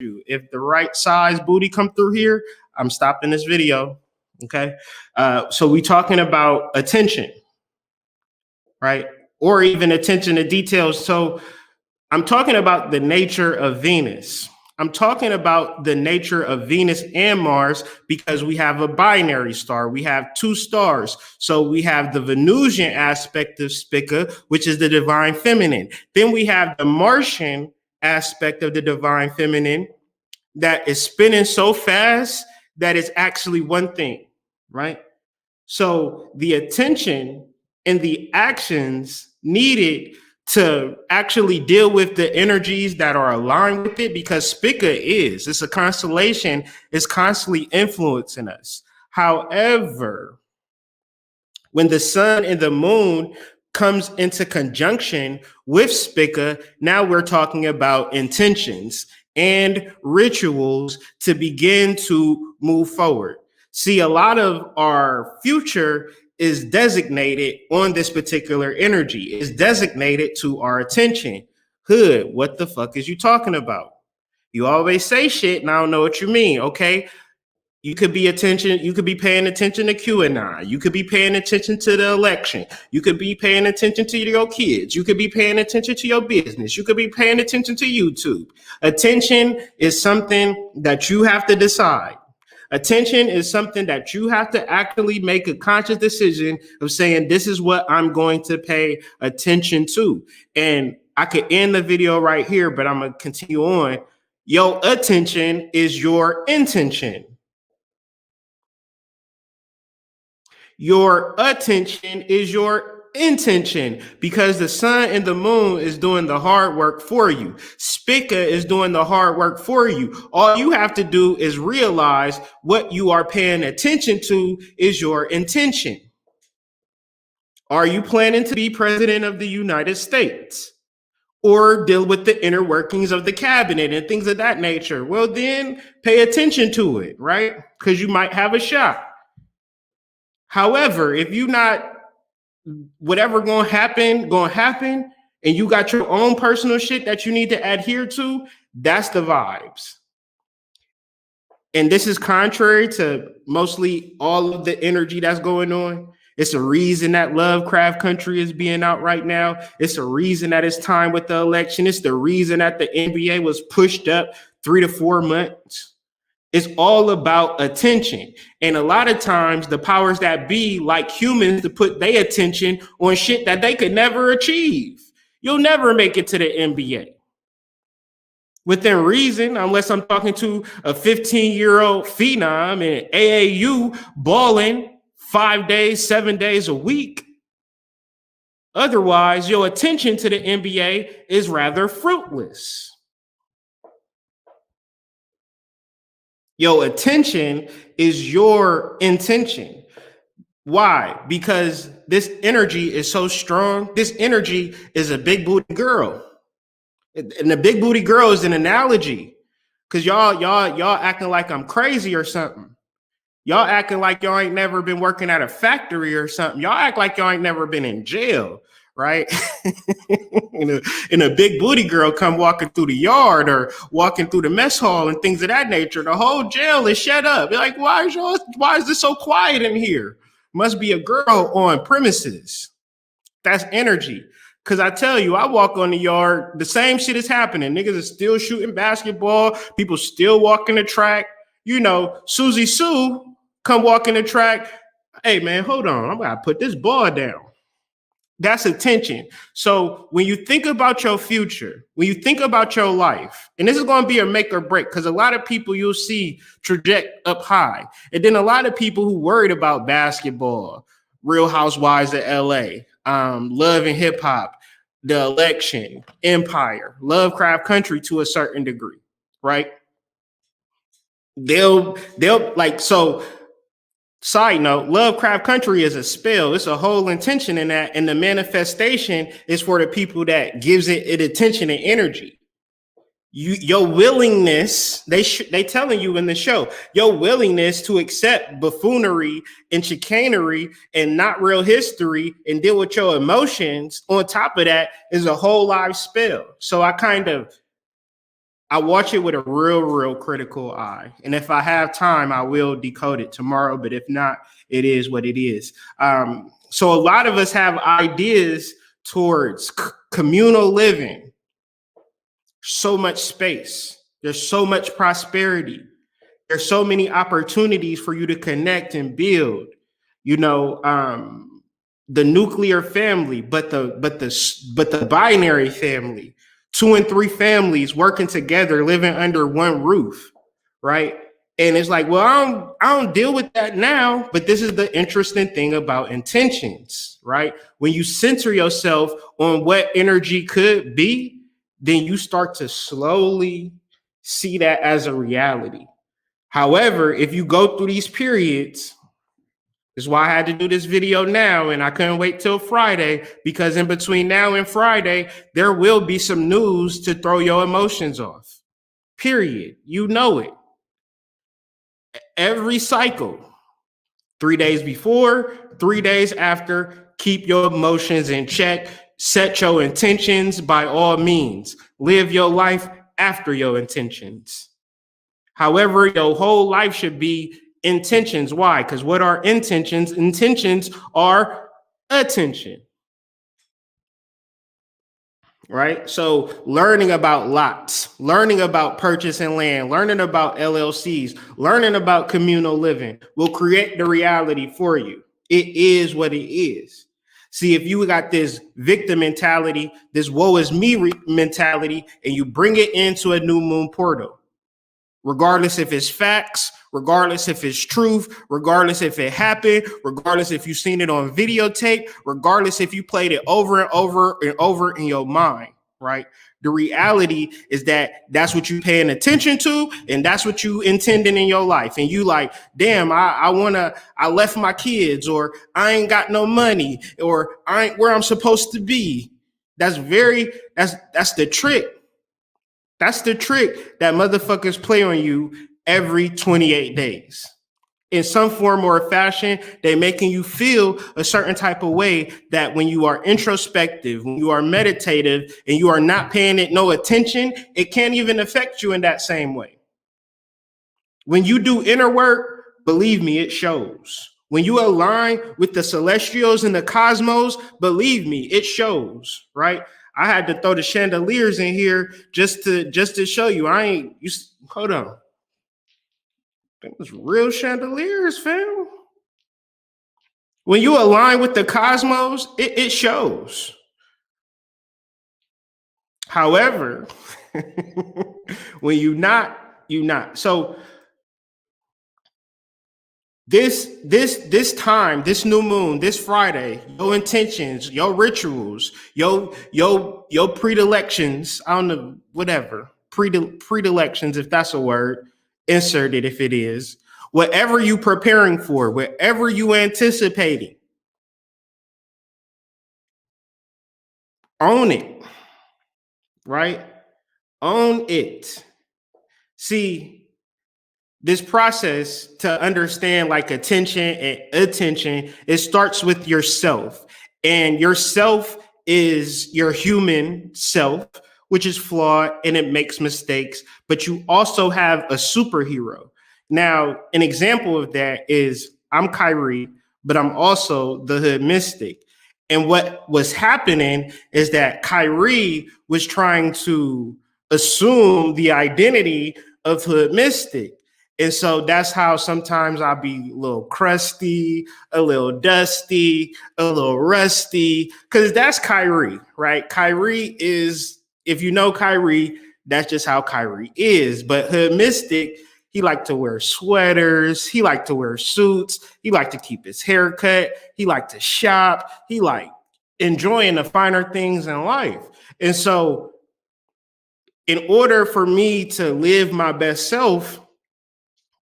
you. If the right size booty come through here, I'm stopping this video. Okay. So we talking about attention, right? Or even attention to details. So I'm talking about the nature of Venus. I'm talking about the nature of Venus and Mars because we have a binary star. We have two stars. So we have the Venusian aspect of Spica, which is the divine feminine. Then we have the Martian aspect of the divine feminine that is spinning so fast that it's actually one thing, right? So the attention and the actions needed to actually deal with the energies that are aligned with it, because Spica it's a constellation, is constantly influencing us. However, when the sun and the moon comes into conjunction with Spica, now we're talking about intentions and rituals to begin to move forward. See, a lot of our future is designated on this particular energy, is designated to our attention. Hood, what the fuck is you talking about? You always say shit and I don't know what you mean, okay? You could be paying attention to QAnon. You could be paying attention to the election. You could be paying attention to your kids. You could be paying attention to your business. You could be paying attention to YouTube. Attention is something that you have to decide. Attention is something that you have to actually make a conscious decision of saying, this is what I'm going to pay attention to. And I could end the video right here, but I'm going to continue on. Your attention is your intention. Your attention is your intention, because the sun and the moon is doing the hard work for you. Spica is doing the hard work for you. All you have to do is realize what you are paying attention to is your intention. Are you planning to be president of the United States? Or deal with the inner workings of the cabinet and things of that nature? Well, then pay attention to it, right? Because you might have a shot. However, if you not, whatever gonna happen, and you got your own personal shit that you need to adhere to, that's the vibes. And this is contrary to mostly all of the energy that's going on. It's a reason that Lovecraft Country is being out right now. It's a reason that it's time with the election. It's the reason that the NBA was pushed up 3 to 4 months. It's all about attention. And a lot of times the powers that be like humans to put their attention on shit that they could never achieve. You'll never make it to the NBA. Within reason, unless I'm talking to a 15-year-old phenom in AAU balling 5 days, 7 days a week. Otherwise, your attention to the NBA is rather fruitless. Your attention is your intention. Why? Because this energy is so strong. This energy is a big booty girl. And the big booty girl is an analogy. Because y'all acting like I'm crazy or something. Y'all acting like y'all ain't never been working at a factory or something. Y'all act like y'all ain't never been in jail, right? and a big booty girl come walking through the yard or walking through the mess hall and things of that nature. The whole jail is shut up. You're like, why is this so quiet in here? Must be a girl on premises. That's energy. Because I tell you, I walk on the yard, the same shit is happening. Niggas are still shooting basketball. People still walking the track. You know, Susie Sue come walking the track. Hey, man, hold on. I'm going to put this ball down. That's attention. So when you think about your future, when you think about your life, and this is going to be a make or break, because a lot of people you'll see traject up high. And then a lot of people who worried about basketball, Real Housewives of LA, Love and Hip Hop, the election, Empire, Lovecraft Country to a certain degree, right? They'll like, so side note, Lovecraft Country is a spell. It's a whole intention in that. And the manifestation is for the people that gives it attention and energy. Your willingness, they telling you in the show, your willingness to accept buffoonery and chicanery and not real history and deal with your emotions on top of that is a whole live spell. So I kind of I watch it with a real critical eye. And if I have time, I will decode it tomorrow. But if not, it is what it is. So a lot of us have ideas towards communal living, so much space. There's so much prosperity. There's so many opportunities for you to connect and build. You know, the nuclear family, but the binary family, 2 and 3 families working together, living under one roof, right? And it's like, well, I don't deal with that now, but this is the interesting thing about intentions, right? When you center yourself on what energy could be, then you start to slowly see that as a reality. However, if you go through these periods, this is why I had to do this video now, and I couldn't wait till Friday, because in between now and Friday, there will be some news to throw your emotions off. Period. You know it. Every cycle, 3 days before, 3 days after, keep your emotions in check. Set your intentions by all means. Live your life after your intentions. However, your whole life should be intentions. Why? Because what are intentions? Intentions are attention. Right? So learning about lots, learning about purchasing land, learning about LLCs, learning about communal living will create the reality for you. It is what it is. See, if you got this victim mentality, this woe is me mentality, and you bring it into a new moon portal, regardless if it's facts, regardless if it's truth, regardless if it happened, regardless if you've seen it on videotape, regardless if you played it over and over and over in your mind, right? The reality is that that's what you're paying attention to, and that's what you intended in your life. And you like, damn, I left my kids, or I ain't got no money, or I ain't where I'm supposed to be. That's the trick. That's the trick that motherfuckers play on you every 28 days. In some form or fashion, they're making you feel a certain type of way that when you are introspective, when you are meditative, and you are not paying it no attention, it can't even affect you in that same way. When you do inner work, believe me, it shows. When you align with the celestials and the cosmos, believe me, it shows, right? I had to throw the chandeliers in here just to show you. Hold on. That was real chandeliers, fam. When you align with the cosmos, it shows. However, when you not. So this time, this new moon, this Friday, your intentions, your rituals, your predilections, I don't know, whatever, predilections, if that's a word, insert it if it is. Whatever you preparing for, whatever you anticipating, own it, right? Own it. See, this process to understand like attention, it starts with yourself. And yourself is your human self, which is flawed and it makes mistakes, but you also have a superhero. Now, an example of that is I'm Kyrie, but I'm also the Hood Mystic. And what was happening is that Kyrie was trying to assume the identity of Hood Mystic. And so that's how sometimes I'll be a little crusty, a little dusty, a little rusty, because that's Kyrie, right? Kyrie is, if you know Kyrie, that's just how Kyrie is. But Hood Mystic, he liked to wear sweaters. He liked to wear suits. He liked to keep his hair cut. He liked to shop. He liked enjoying the finer things in life. And so in order for me to live my best self,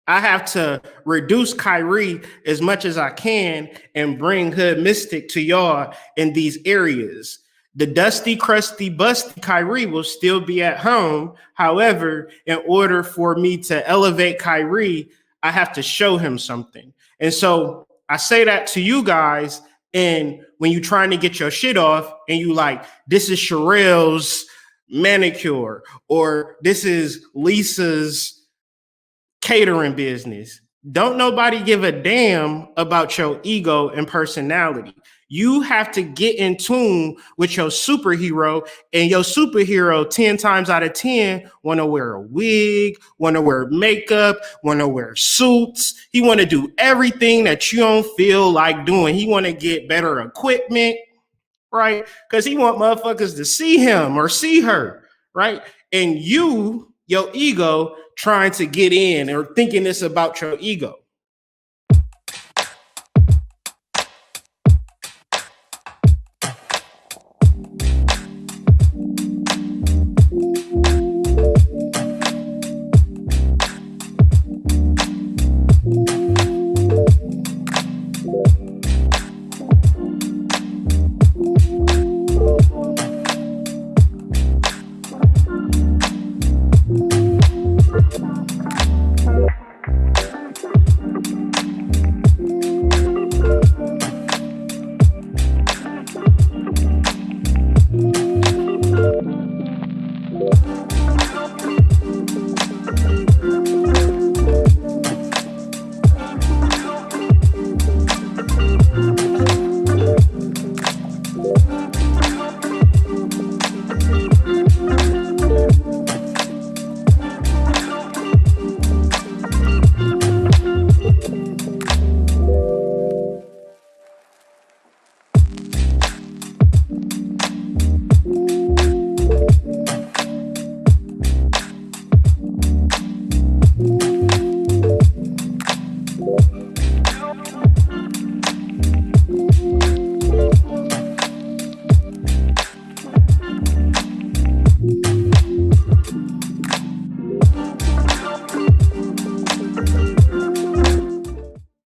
I have to reduce Kyrie as much as I can and bring Hood Mystic to y'all in these areas. The dusty, crusty, busty Kyrie will still be at home. However, in order for me to elevate Kyrie, I have to show him something. And so I say that to you guys. And when you're trying to get your shit off and you like, this is Sherelle's manicure, or this is Lisa's catering business. Don't nobody give a damn about your ego and personality. You have to get in tune with your superhero, and your superhero 10 times out of 10 want to wear a wig, want to wear makeup, want to wear suits. He want to do everything that you don't feel like doing. He want to get better equipment, right? Because he want motherfuckers to see him or see her, right? And you, your ego, trying to get in or thinking it's about your ego.